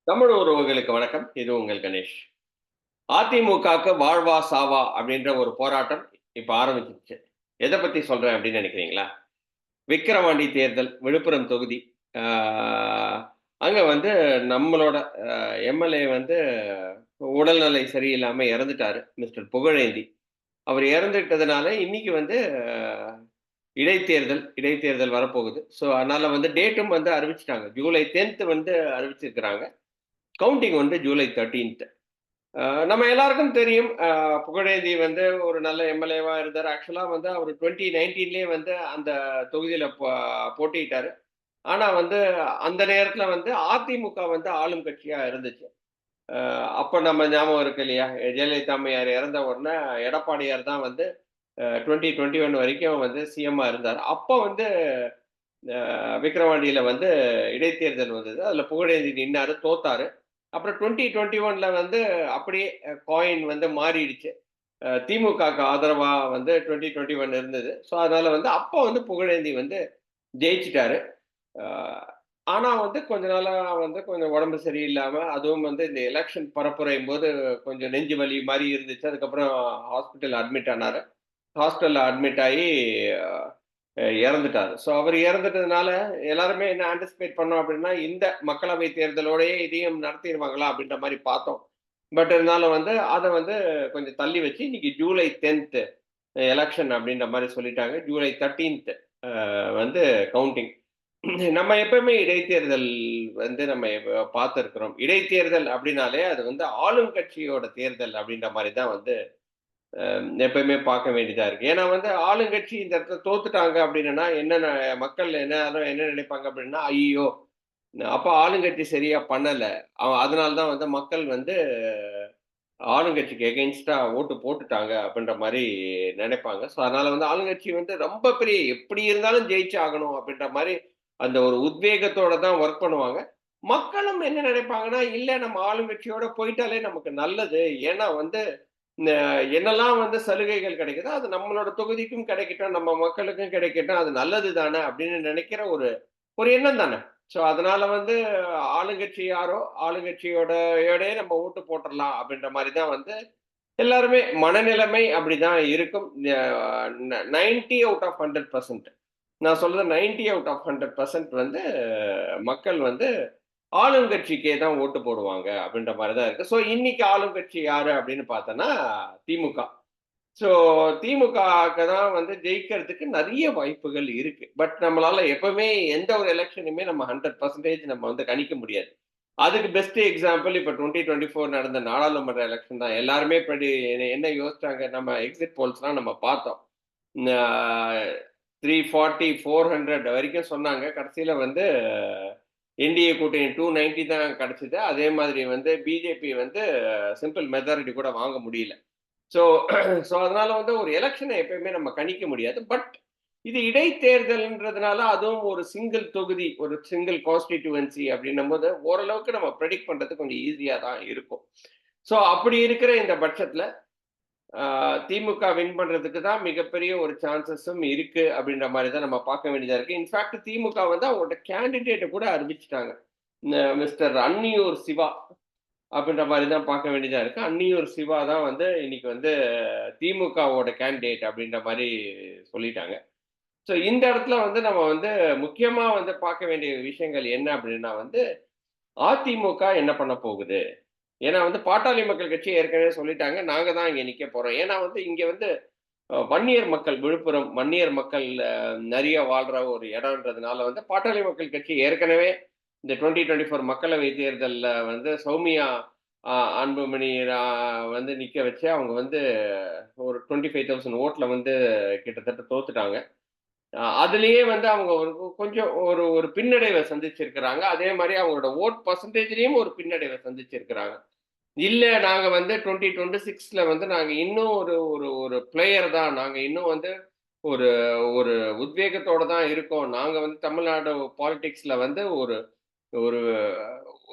தமிழ் உறவுகளுக்கு வணக்கம். இது உங்கள் கணேஷ். அதிமுகவுக்கு வாழ்வா சாவா அப்படின்ற ஒரு போராட்டம் இப்ப ஆரம்பிச்சிருச்சு. எத பத்தி சொல்றேன் அப்படின்னு நினைக்கிறீங்களா? விக்கிரவாண்டி தேர்தல் விழுப்புரம் தொகுதி. ஆ அங்க வந்து நம்மளோட எம்எல்ஏ வந்து உடல்நிலை சரியில்லாம இறந்துட்டாரு. மிஸ்டர் புகழேந்தி. அவர் இறந்துட்டதுனால இன்னைக்கு வந்து இடைத்தேர்தல் வரப்போகுது. ஸோ அதனால வந்து டேட்டும் வந்து அறிவிச்சுட்டாங்க. ஜூலை 10த் வந்து அறிவிச்சிருக்கிறாங்க. கவுண்டிங் வந்து ஜூலை 13த். நம்ம எல்லாருக்கும் தெரியும். புகழேந்தி வந்து ஒரு நல்ல எம்எல்ஏவா இருந்தாரு. ஆக்சுவலா வந்து அவரு 2019லயே வந்து அந்த தொகுதியில போட்டியிட்டாரு. ஆனா வந்து அந்த நேரத்துல வந்து அதிமுக வந்து ஆளும் கட்சியா இருந்துச்சு. அப்ப நம்ம ஞாபகம் இருக்கு இல்லையா? ஜெயலலிதா அம்மையார் இறந்த உடனே எடப்பாடியார் தான் வந்து 2021 வரைக்கும் வந்து சிஎம்மா இருந்தாரு. அப்ப வந்து விக்கிரவாண்டியில வந்து இடைத்தேர்தல் வந்தது. அதுல புகழேந்தி நின்னாரு, தோத்தாரு. அப்புறம் 2021ல வந்து அப்படியே காயின் வந்து மாறிடுச்சு. திமுகவுக்கு ஆதரவா வந்து 2021 இருந்தது. ஸோ அதனால வந்து அப்போ வந்து புகழேந்தி வந்து ஜெயிச்சுட்டாரு. அ ஆனா வந்து கொஞ்ச நாளா வந்து கொஞ்சம் உடம்பு சரியில்லாம, அதுவும் வந்து இந்த எலக்ஷன் பரப்புரையும்போது கொஞ்சம் நெஞ்சு வலி மாரி இருந்துச்சு. அதுக்கப்புறம் ஹாஸ்பிட்டல் அட்மிட் ஆனாரு. ஹாஸ்பிட்டல்ல அட்மிட் ஆயி இறந்துட்டாரு. ஸோ அவர் இறந்துட்டதுனால எல்லாருமே என்ன ஆன்டிசிபேட் பண்ணோம் அப்படின்னா, இந்த மக்களவை தேர்தலோடயே இதையும் நடத்திருவாங்களா அப்படின்ற மாரி பார்த்தோம். பட் இருந்தாலும் வந்து அத வந்து கொஞ்சம் தள்ளி வச்சு இன்னைக்கு ஜூலை 10த் எலக்ஷன் அப்படின்ற மாரி சொல்லிட்டாங்க. ஜூலை 13த் வந்து கவுண்டிங். நம்ம எப்பவுமே இடைத்தேர்தல் வந்து நம்ம பார்த்திருக்கிறோம். இடைத்தேர்தல் அப்படின்னாலே அது வந்து ஆளும் கட்சியோட தேர்தல் அப்படின்ற மாரி தான் வந்து எப்பயுமே பார்க்க வேண்டியதா இருக்கு. ஏன்னா வந்து ஆளுங்கட்சி இந்த இடத்துல தோத்துட்டாங்க அப்படின்னா, மக்கள் எல்லாரும் என்ன நினைப்பாங்க அப்படின்னா, ஐய்யயோ! அப்ப ஆளுங்கட்சி சரியா பண்ணல. அதனால தான் வந்து மக்கள் வந்து ஆளுங்கட்சிக்கு எகெயின்ஸ்டா ஓட்டு போட்டுட்டாங்க அப்படின்ற மாரி நினைப்பாங்க. ஸோ அதனால வந்து ஆளுங்கட்சி வந்து ரொம்ப பெரிய எப்படி இருந்தாலும் ஜெயிச்சு ஆகணும் அப்படின்ற மாரி அந்த ஒரு உத்வேகத்தோட தான் ஒர்க் பண்ணுவாங்க. மக்களும் என்ன நினைப்பாங்கன்னா, இல்ல நம்ம ஆளுங்கட்சியோட போயிட்டாலே நமக்கு நல்லது. ஏன்னா வந்து இந்த என்னெல்லாம் வந்து சலுகைகள் கிடைக்குதோ, அது நம்மளோட தொகுதிக்கும் கிடைக்கட்டும், நம்ம மக்களுக்கும் கிடைக்கட்டும். அது நல்லது தானே அப்படின்னு நினைக்கிற ஒரு ஒரு எண்ணம் தானே. ஸோ அதனால வந்து ஆளுங்கட்சி யாரோ, ஆளுங்கட்சியோடயே நம்ம ஓட்டு போட்டுறலாம் அப்படின்ற மாரி தான் வந்து எல்லாருமே மனநிலைமை அப்படிதான் இருக்கும். 90 அவுட் ஆஃப் 100%. நான் சொல்றது 90 அவுட் ஆஃப் 100% வந்து மக்கள் வந்து ஆளுங்கட்சிக்கே தான் ஓட்டு போடுவாங்க அப்படின்ற மாரி தான் இருக்கு. ஸோ இன்னைக்கு ஆளுங்கட்சி யாரு அப்படின்னு பார்த்தோன்னா, திமுக. ஸோ திமுகவுக்கு தான் வந்து ஜெயிக்கிறதுக்கு நெறைய வாய்ப்புகள் இருக்கு. பட் நம்மளால எப்பவுமே எந்த ஒரு எலக்ஷனுமே நம்ம 100% நம்ம வந்து கணிக்க முடியாது. அதுக்கு பெஸ்ட் எக்ஸாம்பிள் இப்ப 2024 நடந்த நாடாளுமன்ற எலக்ஷன் தான். எல்லாருமே என்ன யோசிச்சாங்க, நம்ம எக்ஸிட் போல்ஸ்லாம் நம்ம பார்த்தோம். ஆ 340, 400 வரைக்கும் சொன்னாங்க. கடைசியில வந்து என்டிஏ கூட்டணி 290 தான் கிடைச்சது. அதே மாதிரி வந்து பிஜேபி வந்து சிம்பிள் மெஜாரிட்டி கூட வாங்க முடியல. ஸோ ஸோ அதனால வந்து ஒரு எலக்ஷனை எப்பயுமே நம்ம கணிக்க முடியாது. பட் இது இடைத்தேர்தல்ன்றதுனால அதுவும் ஒரு சிங்கிள் தொகுதி, ஒரு சிங்கிள் கான்ஸ்டிட்யூவன்சி அப்படின்னும்போது ஓரளவுக்கு நம்ம ப்ரெடிக்ட் பண்றது கொஞ்சம் ஈஸியா தான் இருக்கும். ஸோ அப்படி இருக்கிற இந்த பட்சத்துல திமுக வின் பண்றதுக்கு தான் மிகப்பெரிய ஒரு சான்சஸும் இருக்கு அப்படின்ற மாரி தான் நம்ம பார்க்க வேண்டியதா இருக்கு. இன்ஃபாக்ட் திமுக வந்து அவங்களோட கேண்டிடேட்ட கூட அறிவிச்சுட்டாங்க. இந்த மிஸ்டர் அன்னியூர் சிவா அப்படின்ற மாரி தான் பார்க்க வேண்டியதா இருக்கு. அன்னியூர் சிவா தான் வந்து இன்னைக்கு வந்து திமுகவோட கேண்டிடேட் அப்படின்ற மாரி சொல்லிட்டாங்க. ஸோ இந்த இடத்துல வந்து நம்ம வந்து முக்கியமா வந்து பார்க்க வேண்டிய விஷயங்கள் என்ன அப்படின்னா வந்து, அதிமுக என்ன பண்ண போகுது? ஏன்னா வந்து பாட்டாளி மக்கள் கட்சி ஏற்கனவே சொல்லிட்டாங்க, நாங்க தான் இங்க நிக்க போறோம். ஏன்னா வந்து இங்க வந்து வன்னியர் மக்கள் விழுப்புரம் வன்னியர் மக்கள் நெறைய வாழ்ற ஒரு இடம்ன்றதுனால வந்து பாட்டாளி மக்கள் கட்சி ஏற்கனவே இந்த 2024 மக்களவை தேர்தல்ல வந்து சௌமியா அன்புமணி வந்து நிக்க வச்சு அவங்க வந்து ஒரு 25,000 ஓட்ல வந்து கிட்டத்தட்ட தோத்துட்டாங்க. அதிலேயே வந்து அவங்க ஒரு கொஞ்சம் ஒரு ஒரு பின்னடைவ சந்திச்சிருக்கிறாங்க. அதே மாரி அவங்களோட வோட் பெர்சன்டேஜ்லயும் ஒரு பின்னடைவ சந்திச்சிருக்கிறாங்க. இல்ல நாங்க வந்து 2026ல வந்து நாங்க இன்னும் ஒரு ஒரு ஒரு பிளேயர் தான். நாங்க இன்னும் வந்து ஒரு ஒரு உத்வேகத்தோட தான் இருக்கோம். நாங்க வந்து தமிழ்நாடு பாலிடிக்ஸ்ல வந்து ஒரு ஒரு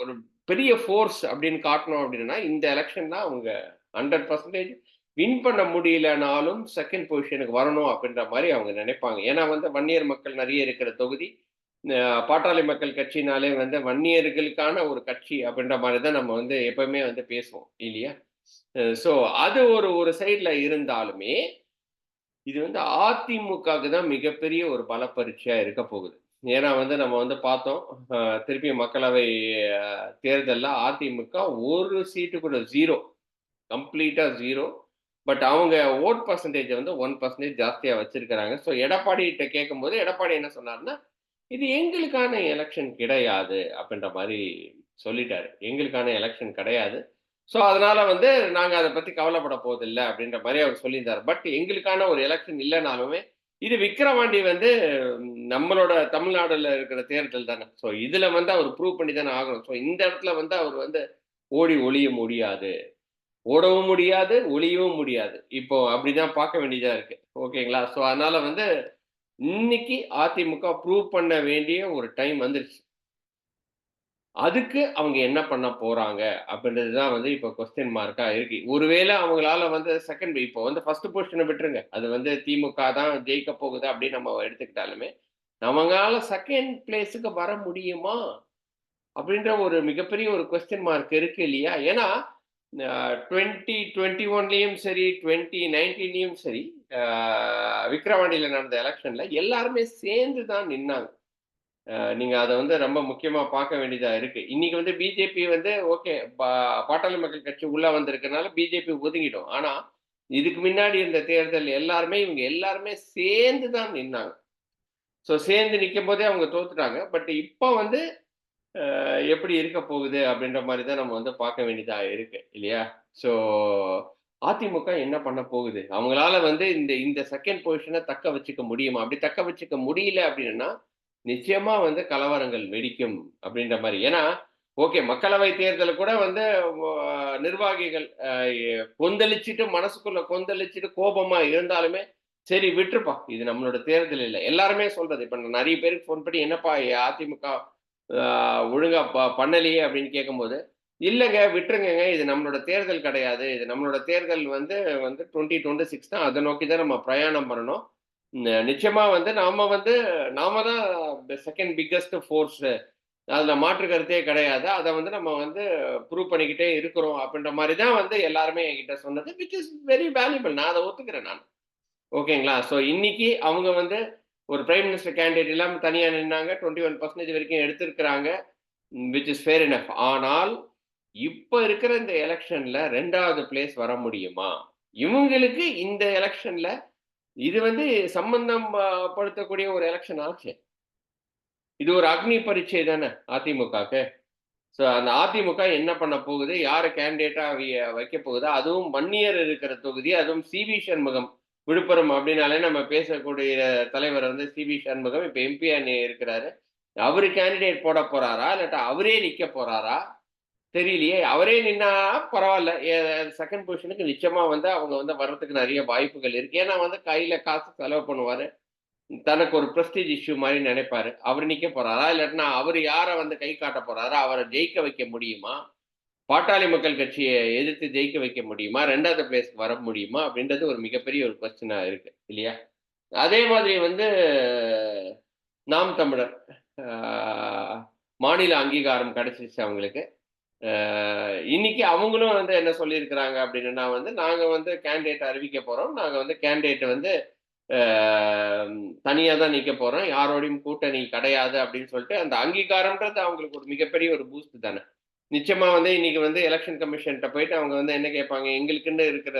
ஒரு பெரிய ஃபோர்ஸ் அப்படின்னு காட்டணும் அப்படின்னா, இந்த எலக்ஷன் தான் அவங்க 100% வின் பண்ண முடியலனாலும் 2ண்ட் பொசிஷனுக்கு வரணும் அப்படின்ற மாரி அவங்க நினைப்பாங்க. ஏன்னா வந்து வன்னியர் மக்கள் நெறைய இருக்கிற தொகுதி. பாட்டாளி மக்கள் கட்சினாலே வந்து வன்னியர்களுக்கான ஒரு கட்சி அப்படின்ற மாதிரி தான் நம்ம வந்து எப்பவுமே வந்து பேசுவோம் இல்லையா? ஸோ அது ஒரு ஒரு சைடுல இருந்தாலுமே, இது வந்து அதிமுகவுக்கு தான் மிகப்பெரிய ஒரு பலப்பரீட்சையா இருக்க போகுது. ஏன்னா வந்து நம்ம வந்து பார்த்தோம், அ திருப்பியும் மக்களவை தேர்தல்ல அதிமுக ஒரு சீட்டு கூட 0. கம்ப்ளீட்டா 0. பட் அவங்க வோட் பெர்சன்டேஜ் வந்து 1% ஜாஸ்தியா வச்சிருக்கிறாங்க. ஸோ எடப்பாடிட்ட கேட்கும்போது, எடப்பாடி என்ன சொன்னாருன்னா, "இது எங்களுக்கான எலக்ஷன் கிடையாது." அப்படின்ற மாரி சொல்லிட்டாரு. "எங்களுக்கான எலக்ஷன் கிடையாது. ஸோ அதனால வந்து நாங்க அத பத்தி கவலைப்பட போவதில்ல." அப்படின்ற மாரி அவர் சொல்லியிருந்தாரு. பட் எங்களுக்கான ஒரு எலக்ஷன் இல்லனாலுமே, இது விக்கிரவாண்டி வந்து நம்மளோட தமிழ்நாடுல இருக்கிற தேர்தல் தானே. ஸோ இதுல வந்து அவர் ப்ரூவ் பண்ணி தானே ஆகணும். ஸோ இந்த இடத்துல வந்து அவர் வந்து ஓடி ஒளிய முடியாது. ஓடவும் முடியாது, ஒளியவும் முடியாது. இப்போ அப்படிதான் பார்க்க வேண்டியதா இருக்கு. ஓகேங்களா? ஸோ அதனால வந்து இன்னைக்கு அதிமுக ப்ரூவ் பண்ண வேண்டிய ஒரு டைம் வந்துருச்சு. அதுக்கு அவங்க என்ன பண்ண போறாங்க? அப்படின்றது தான் வந்து இப்போ கொஸ்டின் மார்க்கா இருக்கு. ஒருவேள அவங்களால வந்து செகண்ட் இப்போ வந்து ஃபர்ஸ்ட் பொசிஷன விட்டுருங்க. அது வந்து திமுக தான் ஜெயிக்க போகுது அப்படின்னு நம்ம எடுத்துக்கிட்டாலுமே, அவங்களால செகண்ட் பிளேஸ்க்கு வர முடியுமா? அப்படின்ற ஒரு மிகப்பெரிய ஒரு கொஸ்டின் மார்க் இருக்கு இல்லையா? ஏன்னா, 2021லயும் சரி, 2019லயும் சரி, அ விக்கிரவாண்டியில நடந்த எலக்ஷன்ல எல்லாருமே சேர்ந்து தான் நின்னாங்க. நீங்க அத வந்து ரொம்ப முக்கியமா பார்க்க வேண்டியதா இருக்கு. இன்னைக்கு வந்து பிஜேபி வந்து ஓகே, பாட்டாளி மக்கள் கட்சி உள்ள வந்திருக்கனால பிஜேபி ஒதுங்கிடும். ஆனா, இதுக்கு முன்னாடி இருந்த தேர்தல் எல்லாருமே இவங்க எல்லாருமே சேர்ந்து தான் நின்னாங்க. ஸோ சேர்ந்து நிக்கும்போதே அவங்க தோத்துட்டாங்க. பட் இப்ப வந்து எப்படி இருக்க போகுது அப்படின்ற மாரி தான் நம்ம வந்து பார்க்க வேண்டியதா இருக்கு இல்லையா? ஸோ அதிமுக என்ன பண்ண போகுது? அவங்களால வந்து இந்த இந்த செகண்ட் பொசிஷன தக்க வச்சுக்க முடியுமா? அப்படி தக்க வச்சுக்க முடியல அப்படின்னா, நிச்சயமா வந்து கலவரங்கள் வெடிக்கும் அப்படின்ற மாரி. ஏன்னா, ஓகே மக்களவை தேர்தல கூட வந்து வ நிர்வாகிகள் கொந்தளிச்சுட்டு மனசுக்குள்ள கொந்தளிச்சுட்டு கோபமா இருந்தாலுமே, சரி விட்டுருப்பா. இது நம்மளோட தேர்தல் இல்ல. எல்லாருமே சொல்றது. இப்ப நெறைய பேருக்கு ஃபோன் பண்ணி என்னப்பா அதிமுக ஆ ஒழுங்கா பண்ணலையே அப்படின்னு கேட்கும்போது, இல்லங்க விட்டுருங்கங்க. இது நம்மளோட தேர்தல் கிடையாது. இது நம்மளோட தேர்தல் வந்து வந்து 2026 தான். அத நோக்கி தான் நம்ம பிரயாணம் பண்ணணும். நிச்சயமா வந்து நாம தான் செகண்ட் பிக்கஸ்ட் ஃபோர்ஸ். அதுல மாற்று கருத்தே கிடையாது. அத வந்து நம்ம வந்து ப்ரூவ் பண்ணிக்கிட்டே இருக்கிறோம் அப்படின்ற மாரி தான் வந்து எல்லாருமே என்கிட்ட சொன்னது. Which is very valuable. நான் அத ஒத்துக்கிறேன் நானு. ஓகேங்களா? ஸோ இன்னைக்கு அவங்க வந்து ஒரு பிரைம் மினிஸ்டர் கேண்டிடேட் இல்லாம தனியா நின்னாங்க. 21% வரைக்கும் எடுத்திருக்கிறாங்க. Which is fair enough. ஆனால், இப்ப இருக்கிற இந்த எலக்ஷன்ல 2வது பிளேஸ் வர முடியுமா? இவங்களுக்கு இந்த எலக்ஷன்ல இது வந்து சம்பந்தம் படுத்தக்கூடிய ஒரு எலக்ஷன் ஆச்சே. இது ஒரு அக்னி பரீட்சை தானே அதிமுகக்கு. ஸோ அந்த அதிமுக என்ன பண்ண போகுது? யார கேண்டிடேட்டா வைக்க போகுது? அதுவும் வன்னியர் இருக்கிற தொகுதி. அதுவும் சி.வி. சண்முகம். விழுப்புரம் அப்படின்னாலே நம்ம பேசக்கூடிய தலைவர் வந்து சி.வி. சண்முகம். இப்ப எம்பி-யா இருக்கிறாரு. அவரு கேண்டிடேட் போட போறாரா? இல்லாட்டா அவரே நிக்க போறாரா? தெரியலையே! அவரே நின்னா பரவால்ல. செகண்ட் பொசிஷனுக்கு நிச்சயமா வந்து அவங்க வந்து வர்றதுக்கு நெறைய வாய்ப்புகள் இருக்கு. ஏன்னா வந்து கையில காசு செலவு பண்ணுவாரு. தனக்கு ஒரு பிரஸ்டீஜ் இஷ்யூ மாரி நெனைப்பாரு. அவரு நிக்க போறாரா? இல்லாட்டினா அவரு யார வந்து கை காட்ட போறாரா? அவர ஜெயிக்க வைக்க முடியுமா? பாட்டாளி மக்கள் கட்சிய எதிர்த்து ஜெயிக்க வைக்க முடியுமா? 2வது பிளேஸ்க்கு வர முடியுமா? அப்படின்றது ஒரு மிகப்பெரிய ஒரு கொஸ்டினா இருக்கு. இல்லையா? அதே மாதிரி வந்து நாம் தமிழர். ஆ மாநில அங்கீகாரம் கிடைச்சிருச்சு அவங்களுக்கு. அ இன்னைக்கு அவங்களும் வந்து என்ன சொல்லியிருக்கிறாங்க அப்படின்னா வந்து, நாங்க வந்து கேண்டிடேட் அறிவிக்க போறோம். நாங்க வந்து கேண்டிடேட் வந்து அ தனியா தான் நிக்க போறோம். யாரோடையும் கூட்டணி கிடையாது அப்படின்னு சொல்லிட்டு, அந்த அங்கீகாரம்ன்றது அவங்களுக்கு ஒரு மிகப்பெரிய ஒரு பூஸ்ட் தானே. நிச்சயமா வந்து இன்னைக்கு வந்து எலக்ஷன் கமிஷன்ட்ட போயிட்டு அவங்க வந்து என்ன கேட்பாங்க, எங்களுக்குன்னு இருக்கிற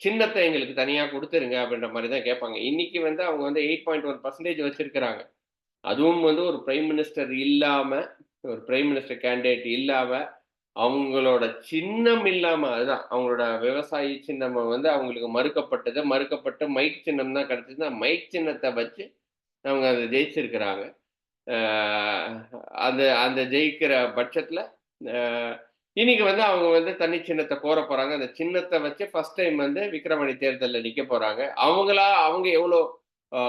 சின்னத்த எங்களுக்கு தனியா குடுத்துருங்க அப்படின்ற மாரி தான் கேட்பாங்க. இன்னைக்கு வந்து அவங்க வந்து 8.1% வச்சிருக்கிறாங்க. அதுவும் வந்து ஒரு பிரைம் மினிஸ்டர் இல்லாம, ஒரு பிரைம் மினிஸ்டர் கேண்டிடேட் இல்லாம, அவங்களோட சின்னம் இல்லாம அதுதான். அவங்களோட விவசாயி சின்னம் வந்து அவங்களுக்கு மறுக்கப்பட்டது. மறுக்கப்பட்டு மைக் சின்னம் தான் கிடைச்சது. அந்த மைக் சின்னத்த வச்சு அவங்க அத ஜெயிச்சிருக்கிறாங்க. அ அந்த அந்த ஜெயிக்கிற பட்சத்துல, அ இன்னைக்கு வந்து அவங்க வந்து தனி சின்னத்த கோரப் போறாங்க. அந்த சின்னத்த வச்சு ஃபர்ஸ்ட் டைம் வந்து விக்கிரவாண்டி தேர்தல்ல நிக்கப் போறாங்க. அவங்க எவ்வளோ ஆ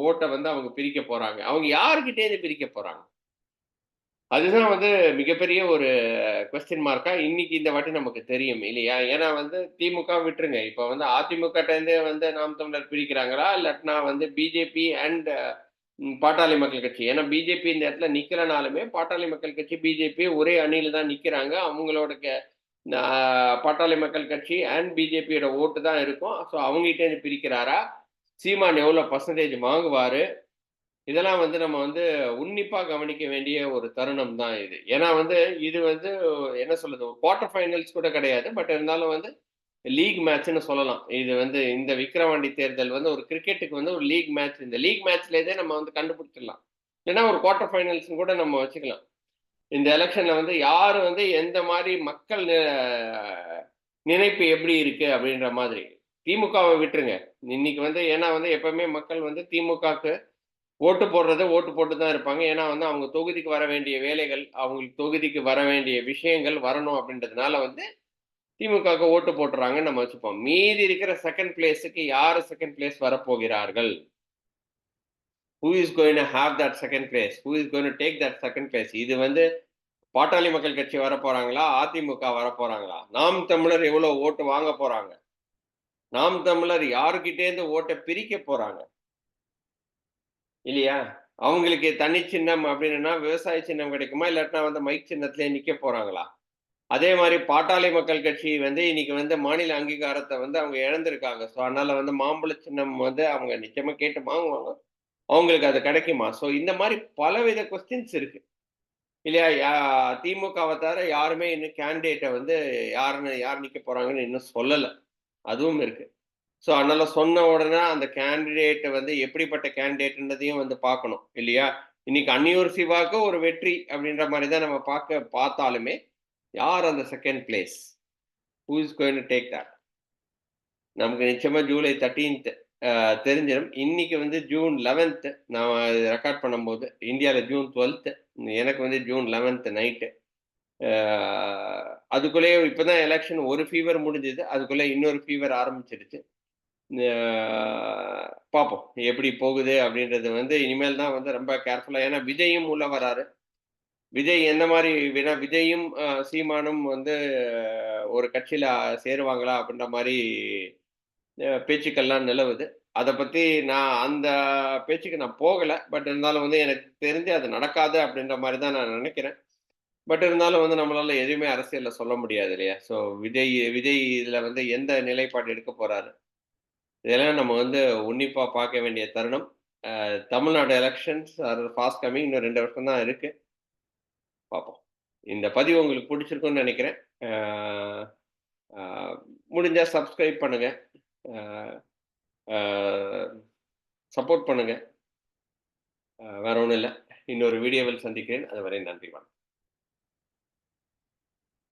ஓட்ட வந்து அவங்க பிரிக்கப் போறாங்க. அவங்க யார்கிட்டேருந்து பிரிக்கப் போறாங்க? அதுதான் வந்து மிகப்பெரிய ஒரு கொஸ்டின் மார்க்கா இன்னைக்கு இந்த வாட்டி நமக்கு தெரியும் இல்லையா? ஏன்னா வந்து திமுக விட்டுருங்க. இப்ப வந்து அதிமுகட்டருந்தே வந்து நாம் தமிழர் பிரிக்கிறாங்களா? இல்லாட்டினா வந்து பிஜேபி அண்ட் பாட்டாளி மக்கள் கட்சி. ஏன்னா பிஜேபி இந்த இடத்துல நிக்கலனாலுமே, பாட்டாளி மக்கள் கட்சி, பிஜேபி ஒரே அணியில தான் நிக்கிறாங்க. அவங்களோட பாட்டாளி மக்கள் கட்சி அண்ட் பிஜேபியோட ஓட்டு தான் இருக்கும். ஸோ அவங்ககிட்டேருந்து பிரிக்கிறாரா? சீமான் எவ்வளோ பெர்சன்டேஜ் வாங்குவாரு? இதெல்லாம் வந்து நம்ம வந்து உன்னிப்பா கவனிக்க வேண்டிய ஒரு தருணம் தான் இது. ஏன்னா வந்து இது வந்து என்ன சொல்றது? குவார்டர் ஃபைனல்ஸ் கூட கிடையாது. பட் இருந்தாலும் வந்து லீக் மேட்ச்ன்னு சொல்லலாம். இது வந்து இந்த விக்கிரவாண்டி தேர்தல் வந்து ஒரு கிரிக்கெட்டுக்கு வந்து ஒரு லீக் மேட்ச். இந்த லீக் மேட்ச்லேருந்தே நம்ம வந்து கண்டுபிடிச்சிடலாம். இல்லைன்னா ஒரு குவார்டர் ஃபைனல்ஸ்ன்னு கூட நம்ம வச்சுக்கலாம். இந்த எலெக்ஷன்ல வந்து யாரு வந்து எந்த மாரி மக்கள் நினைப்பு எப்படி இருக்கு அப்படின்ற மாதிரி. திமுகவ விட்டுருங்க. இன்னைக்கு வந்து ஏன்னா வந்து எப்பவுமே மக்கள் வந்து திமுகக்கு ஓட்டு போடுறது ஓட்டு போட்டு தான் இருப்பாங்க. ஏன்னா வந்து அவங்க தொகுதிக்கு வர வேண்டிய வேலைகள், அவங்களுக்கு தொகுதிக்கு வர வேண்டிய விஷயங்கள் வரணும் அப்படின்றதுனால வந்து திமுகவுக்கு ஓட்டு போட்டுறாங்கன்னு நம்ம வச்சுப்போம். மீதி இருக்கிற செகண்ட் பிளேஸ்க்கு யாரு செகண்ட் பிளேஸ் வரப்போகிறார்கள்? Who is going to have that second place? Who is going to take that second place? இது வந்து பாட்டாளி மக்கள் கட்சி வரப்போறாங்களா? அதிமுக வரப்போறாங்களா? நாம் தமிழர் எவ்வளவு ஓட்டு வாங்க போறாங்க? நாம் தமிழர் யாருகிட்டேருந்து ஓட்ட பிரிக்க போறாங்க? இல்லையா? அவங்களுக்கு தனி சின்னம் அப்படின்னா விவசாய சின்னம் கிடைக்குமா? இல்லாட்டினா வந்து மைக் சின்னத்திலே நிக்க போறாங்களா? அதே மாரி பாட்டாளி மக்கள் கட்சி வந்து இன்னைக்கு வந்து மாநில அங்கீகாரத்த வந்து அவங்க இழந்திருக்காங்க. ஸோ, அதனால வந்து மாம்பழ சின்னம் வந்து அவங்க நிச்சயமா கேட்டு வாங்குவாங்க. அவங்களுக்கு அது கிடைக்குமா? ஸோ, இந்த மாரி பலவித கொஸ்டின்ஸ் இருக்கு. இல்லையா? திமுகவ தவிர யாருமே இன்னும் கேண்டிடேட்ட வந்து யார் நிக்க போறாங்கன்னு இன்னும் சொல்லல. அதுவும் இருக்கு. ஸோ, அதனால சொன்ன உடனே அந்த கேண்டிடேட் வந்து எப்படிப்பட்ட கேண்டிடேட்ன்றதையும் வந்து பார்க்கணும். இல்லையா? இன்னைக்கு அன்னியூர் சிவாக்கு ஒரு வெற்றி அப்படின்ற மாரி தான் நம்ம பார்த்தாலுமே, யார் அந்த second place? Who is going to take that? நமக்கு நிச்சயமா ஜூலை 13த் தெரிஞ்சிடும். இன்னைக்கு வந்து ஜூன் 11த் நான் ரெக்கார்ட் பண்ணும்போது, இந்தியால ஜூன் 12த் எனக்கு வந்து ஜூன் 11த் நைட்டு. அ அதுக்குள்ளேயே இப்பதான் எலக்ஷன் ஒரு ஃபீவர் முடிஞ்சது. அதுக்குள்ள இன்னொரு ஃபீவர் ஆரம்பிச்சிடுச்சு. அ பார்ப்போம். எப்படி போகுது அப்படின்றது வந்து இனிமேல் தான் வந்து ரொம்ப கேர்ஃபுல்லா ஏன்னா விஜயும் உள்ள வராரு. விஜய் எந்த மாரி விஜயும், சீமானும் வந்து ஒரு கட்சியில சேருவாங்களா? அப்படின்ற மாரி பேச்சுக்கள்லாம் நிலவுது. அத பத்தி நான் அந்த பேச்சுக்கு நான் போகல. பட் இருந்தாலும் வந்து எனக்கு தெரிஞ்சு அது நடக்காது அப்படின்ற மாரி தான் நான் நெனைக்கிறேன். பட் இருந்தாலும் வந்து நம்மளால எதுவுமே அரசியல்ல சொல்ல முடியாது இல்லையா? ஸோ விஜய் விஜய் இதுல வந்து எந்த நிலைப்பாடு எடுக்க போறாரு? இதெல்லாம் நம்ம வந்து உன்னிப்பா பார்க்க வேண்டிய தருணம். Tamil Nadu elections are fast coming. இன்னும் 2 வருஷம் தான் இருக்கு. பார்ப்போம். இந்த பதிவு உங்களுக்கு புடிச்சிருக்கும்னு நெனைக்கிறேன். ஆ ஆ முடிஞ்சா சப்ஸ்கிரைப் பண்ணுங்க. ஆ ஆ சப்போர்ட் பண்ணுங்க. வேற ஒண்ணும் இல்ல. இன்னொரு வீடியோவில் சந்திக்கிறேன். அதுவரை நன்றி. வணக்கம்.